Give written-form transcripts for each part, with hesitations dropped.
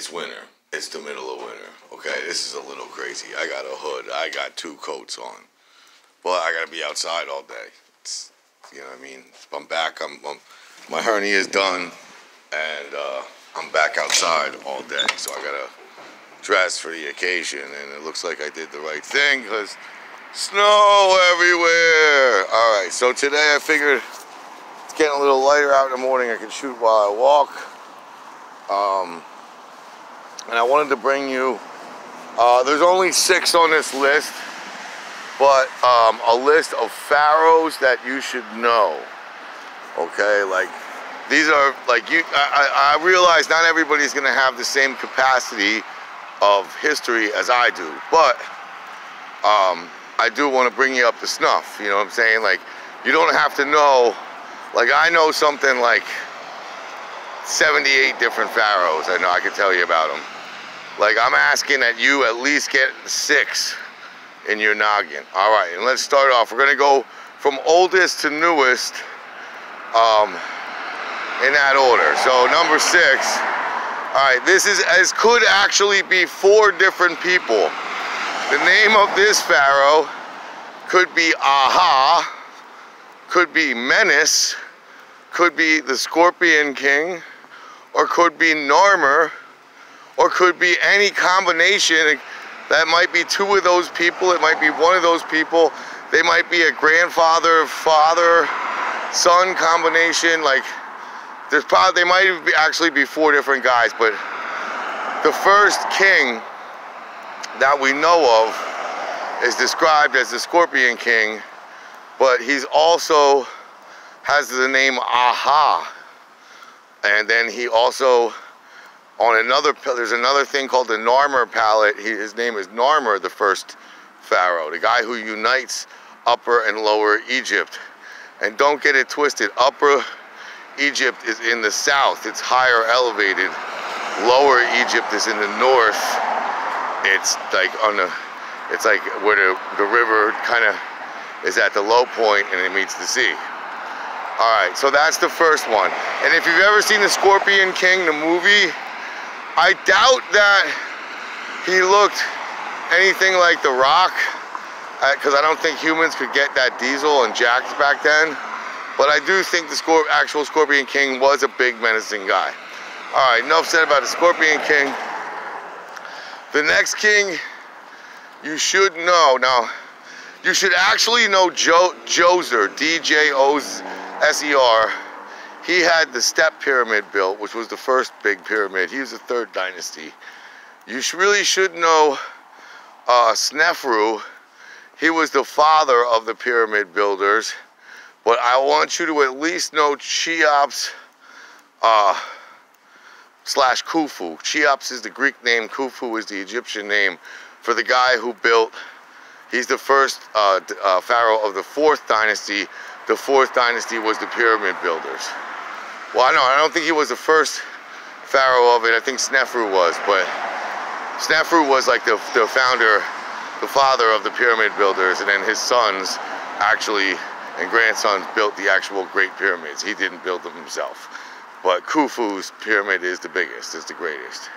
It's winter. It's the middle of winter. Okay, this is a little crazy. I got a hood. I got 2 coats on. But I gotta be outside all day. You know what I mean? I'm back. My hernia is done, and I'm back outside all day. So I gotta dress for the occasion, and it looks like I did the right thing because snow everywhere. All right. So today I figured it's getting a little lighter out in the morning. I can shoot while I walk. And I wanted to bring you. There's only 6 on this list. But a list of pharaohs that you should know. Okay, like these are like I realize not everybody's gonna have the same capacity of history as I do, but I do want to bring you up to snuff. You know what I'm saying? Like you don't have to know. Like I know something like 78 different pharaohs. I know I can tell you about them. Like I'm asking that you at least get 6 in your noggin. All right, and let's start off. We're gonna go from oldest to newest in that order. So number 6. All right, this could actually be 4 different people. The name of this pharaoh could be Aha, could be Menace, could be the Scorpion King, or could be Narmer, or could be any combination. That might be 2 of those people. It might be 1 of those people. They might be a grandfather, father, son combination. Like they might actually be 4 different guys. But the first king that we know of is described as the Scorpion King, but he's also has the name Aha. And then he also there's another thing called the Narmer palette. His name is Narmer, the first pharaoh, the guy who unites Upper and Lower Egypt. And don't get it twisted, Upper Egypt is in the south, it's higher elevated. Lower Egypt is in the north. It's like it's like where the river kind of is at the low point and it meets the sea. All right, so that's the first one. And if you've ever seen the Scorpion King, the movie, I doubt that he looked anything like The Rock, because I don't think humans could get that diesel and jacked back then. But I do think the actual Scorpion King was a big menacing guy. All right, enough said about the Scorpion King. The next king you should know. Now, you should actually know Djoser, D-J-O-S-E-R. He had the Step Pyramid built, which was the first big pyramid. He was the 3rd dynasty. You really should know Snefru. He was the father of the pyramid builders. But I want you to at least know Cheops slash Khufu. Cheops is the Greek name. Khufu is the Egyptian name for the guy who built. He's the first pharaoh of the 4th dynasty. The 4th dynasty was the pyramid builders. Well, I don't think he was the first pharaoh of it. I think Snefru was, but Snefru was like the founder, the father of the pyramid builders, and then his sons actually and grandsons built the actual Great Pyramids. He didn't build them himself. But Khufu's pyramid is the biggest, it's the greatest.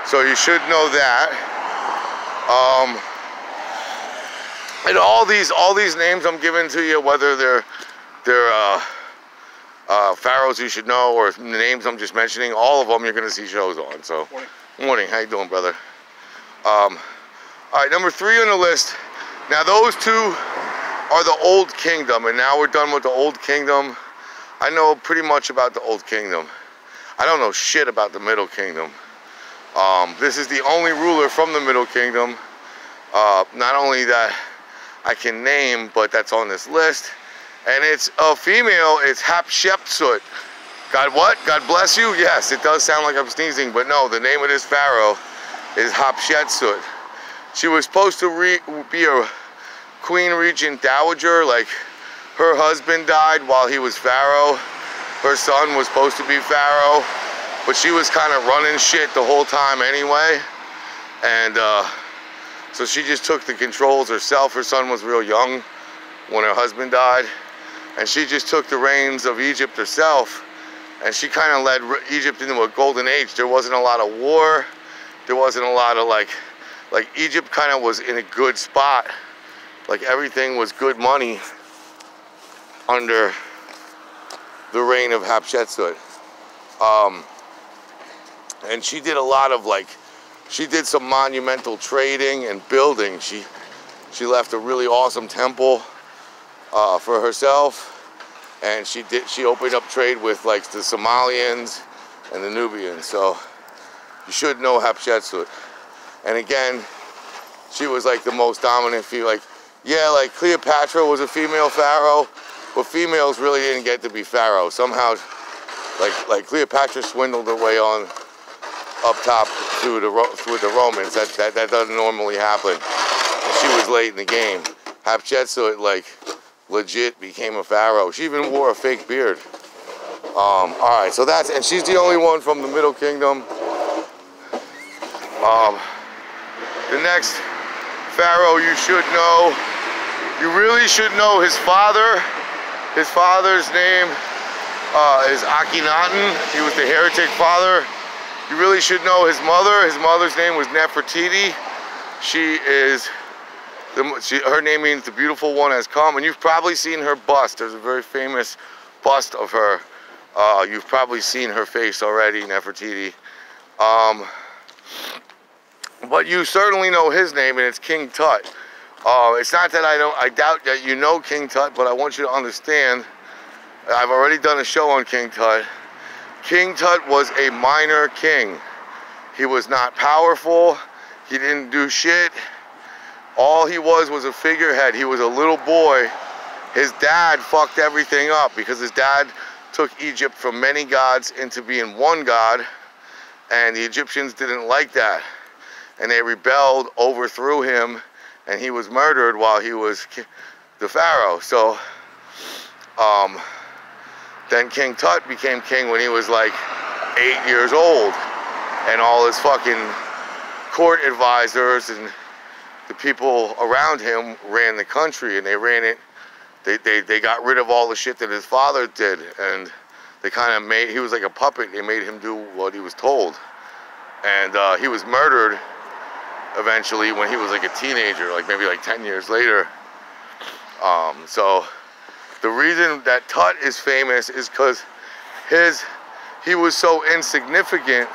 So you should know that. And all these names I'm giving to you, whether they're pharaohs you should know or the names I'm just mentioning, all of them you're gonna see shows on. So, morning, how you doing, brother? All right, number 3 on the list. Now those 2 are the Old Kingdom, and now we're done with the Old Kingdom. I know pretty much about the Old Kingdom. I don't know shit about the Middle Kingdom. This is the only ruler from the Middle Kingdom. Not only that I can name, but that's on this list. And it's a female, it's Hatshepsut. God what? God bless you? Yes, it does sound like I'm sneezing, but no, the name of this pharaoh is Hatshepsut. She was supposed to be a queen regent dowager, like her husband died while he was pharaoh. Her son was supposed to be pharaoh, but she was kind of running shit the whole time anyway. And so she just took the controls herself. Her son was real young when her husband died. And she just took the reins of Egypt herself. and she kind of led Egypt into a golden age. There wasn't a lot of war. There wasn't a lot of like Egypt kind of was in a good spot. Like everything was good money under the reign of Hatshepsut. And she did a lot of she did some monumental trading and building. She left a really awesome temple for herself, and she opened up trade with the Somalians and the Nubians. So you should know Hatshepsut. And again, she was the most dominant female. Cleopatra was a female pharaoh, but females really didn't get to be pharaoh. Somehow, Cleopatra swindled her way on up top with the Romans. That doesn't normally happen. She was late in the game. Hatshepsut legit became a pharaoh. She even wore a fake beard. All right, so and she's the only one from the Middle Kingdom. The next pharaoh you should know, you really should know his father. His father's name is Akhenaten. He was the heretic father. You really should know his mother. His mother's name was Nefertiti. Her name means the beautiful one has come, and you've probably seen her bust. There's a very famous bust of her. You've probably seen her face already, Nefertiti. But you certainly know his name, and it's King Tut. It's not that I doubt that you know King Tut, but I want you to understand, I've already done a show on King Tut. King Tut was a minor king. He was not powerful. He didn't do shit. All he was a figurehead. He was a little boy. His dad fucked everything up because his dad took Egypt from many gods into being one god, and the Egyptians didn't like that. And they rebelled, overthrew him, and he was murdered while he was the pharaoh. So then King Tut became king when he was 8 years old, and all his fucking court advisors and the people around him ran the country, and they ran it. They got rid of all the shit that his father did, and they kind of he was like a puppet. They made him do what he was told, and he was murdered eventually when he was a teenager, maybe 10 years later. So the reason that Tut is famous is because he was so insignificant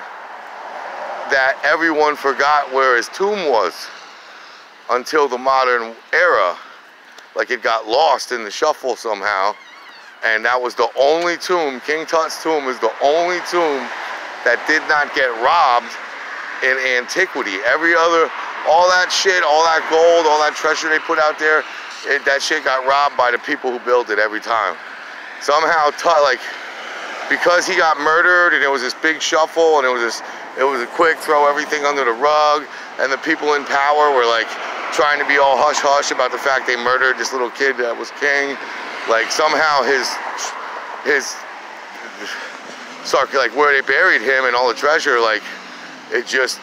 that everyone forgot where his tomb was until the modern era. It got lost in the shuffle somehow, and that was the only tomb. King Tut's tomb is the only tomb that did not get robbed in antiquity. All that shit, all that gold, all that treasure they put out there, that shit got robbed by the people who built it every time. Somehow Tut, because he got murdered, and it was this big shuffle, and it was a quick throw everything under the rug, and the people in power were trying to be all hush hush about the fact they murdered this little kid that was king. Somehow his where they buried him and all the treasure, it just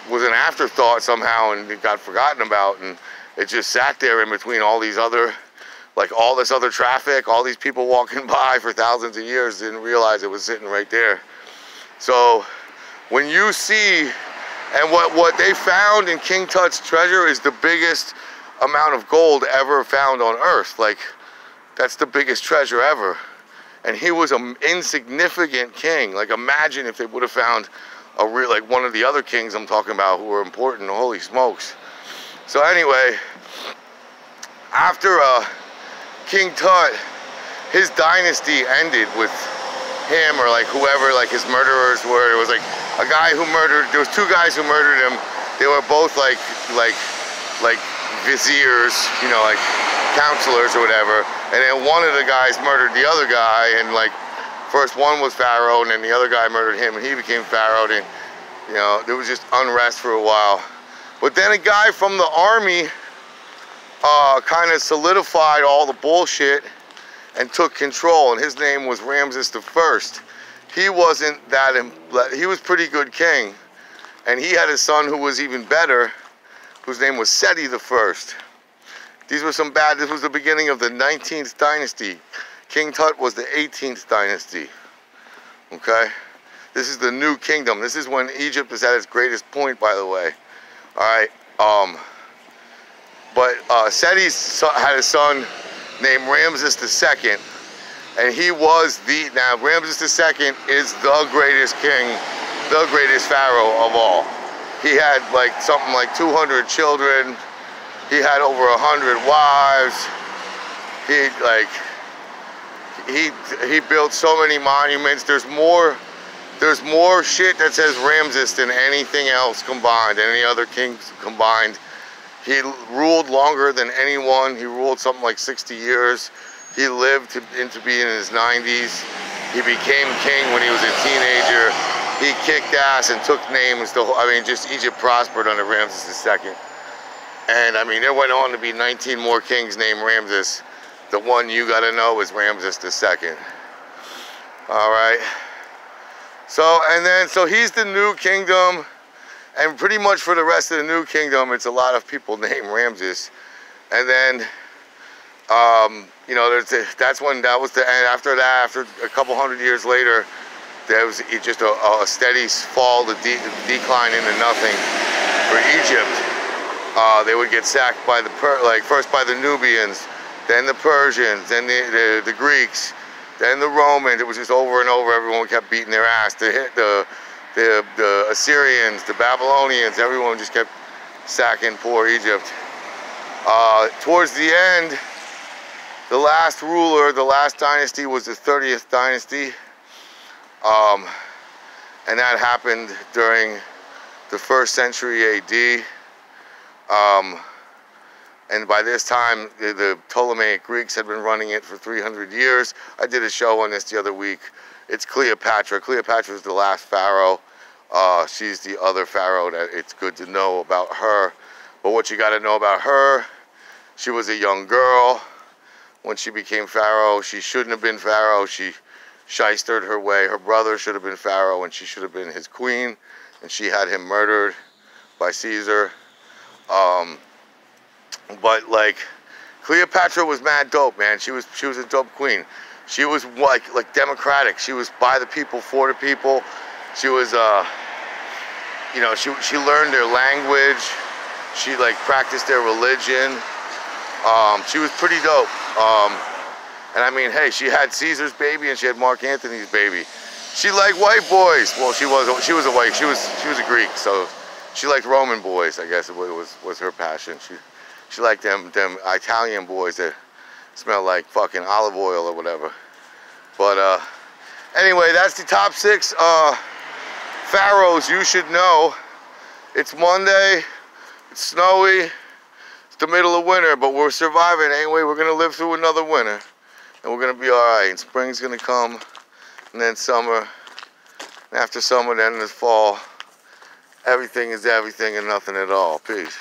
was an afterthought somehow, and it got forgotten about, and it just sat there in between all these other, all this other traffic, all these people walking by for thousands of years, didn't realize it was sitting right there. So when you see, and what they found in King Tut's treasure is the biggest amount of gold ever found on Earth. That's the biggest treasure ever. And he was an insignificant king. Imagine if they would have found a real, one of the other kings I'm talking about who were important. Holy smokes. So anyway, after King Tut, his dynasty ended with him, or whoever his murderers were. There was a guy who murdered, there was two guys who murdered him. They were both viziers, counselors or whatever. And then one of the guys murdered the other guy, and first one was Pharaoh, and then the other guy murdered him, and he became Pharaoh. And there was just unrest for a while. But then a guy from the army kind of solidified all the bullshit and took control, and his name was Ramses I. He wasn't that, he was pretty good king, and he had a son who was even better, whose name was Seti I. This was the beginning of the 19th dynasty. King Tut was the 18th dynasty. Okay? This is the new kingdom. This is when Egypt is at its greatest point, by the way. Alright? But Seti had a son named Ramses II, and he was now Ramses II is the greatest king, the greatest pharaoh of all. He had like something like 200 children. He had over 100 wives. He built so many monuments. There's more shit that says Ramses than anything else combined, any other kings combined. He ruled longer than anyone. He ruled something like 60 years. He lived into being in his 90s. He became king when he was a teenager. He kicked ass and took names. Just Egypt prospered under Ramses II. And I mean, there went on to be 19 more kings named Ramses. The one you gotta know is Ramses II. All right. So he's the new kingdom. And pretty much for the rest of the new kingdom, it's a lot of people named Ramses. And then, you know, that's when that was the end. After that, after a couple hundred years later, there was just a steady fall, the decline into nothing for Egypt. They would get sacked by first by the Nubians, then the Persians, then the Greeks, then the Romans. It was just over and over. Everyone kept beating their ass. The Assyrians, the Babylonians, everyone just kept sacking poor Egypt. Towards the end, the last ruler, the last dynasty was the 30th dynasty. And that happened during the 1st century AD. And by this time, the Ptolemaic Greeks had been running it for 300 years. I did a show on this the other week. It's Cleopatra. Cleopatra is the last pharaoh. She's the other pharaoh that it's good to know about her. But what you got to know about her, she was a young girl when she became pharaoh. She shouldn't have been pharaoh. She shystered her way. Her brother should have been pharaoh, and she should have been his queen. And she had him murdered by Caesar. But like, Cleopatra was mad dope, man. She was a dope queen. She was like democratic. She was by the people, for the people. She was, you know, she learned their language. She like practiced their religion. She was pretty dope. And I mean, hey, she had Caesar's baby and she had Mark Antony's baby. She liked white boys. Well, she was a Greek, so she liked Roman boys. I guess it was her passion. She liked them Italian boys that smell like fucking olive oil or whatever. But anyway, that's the top 6 pharaohs you should know. It's Monday. It's snowy. It's the middle of winter, but we're surviving anyway. We're gonna live through another winter, and we're gonna be all right. And spring's gonna come, and then summer. And after summer, then there's fall. Everything is everything and nothing at all. Peace.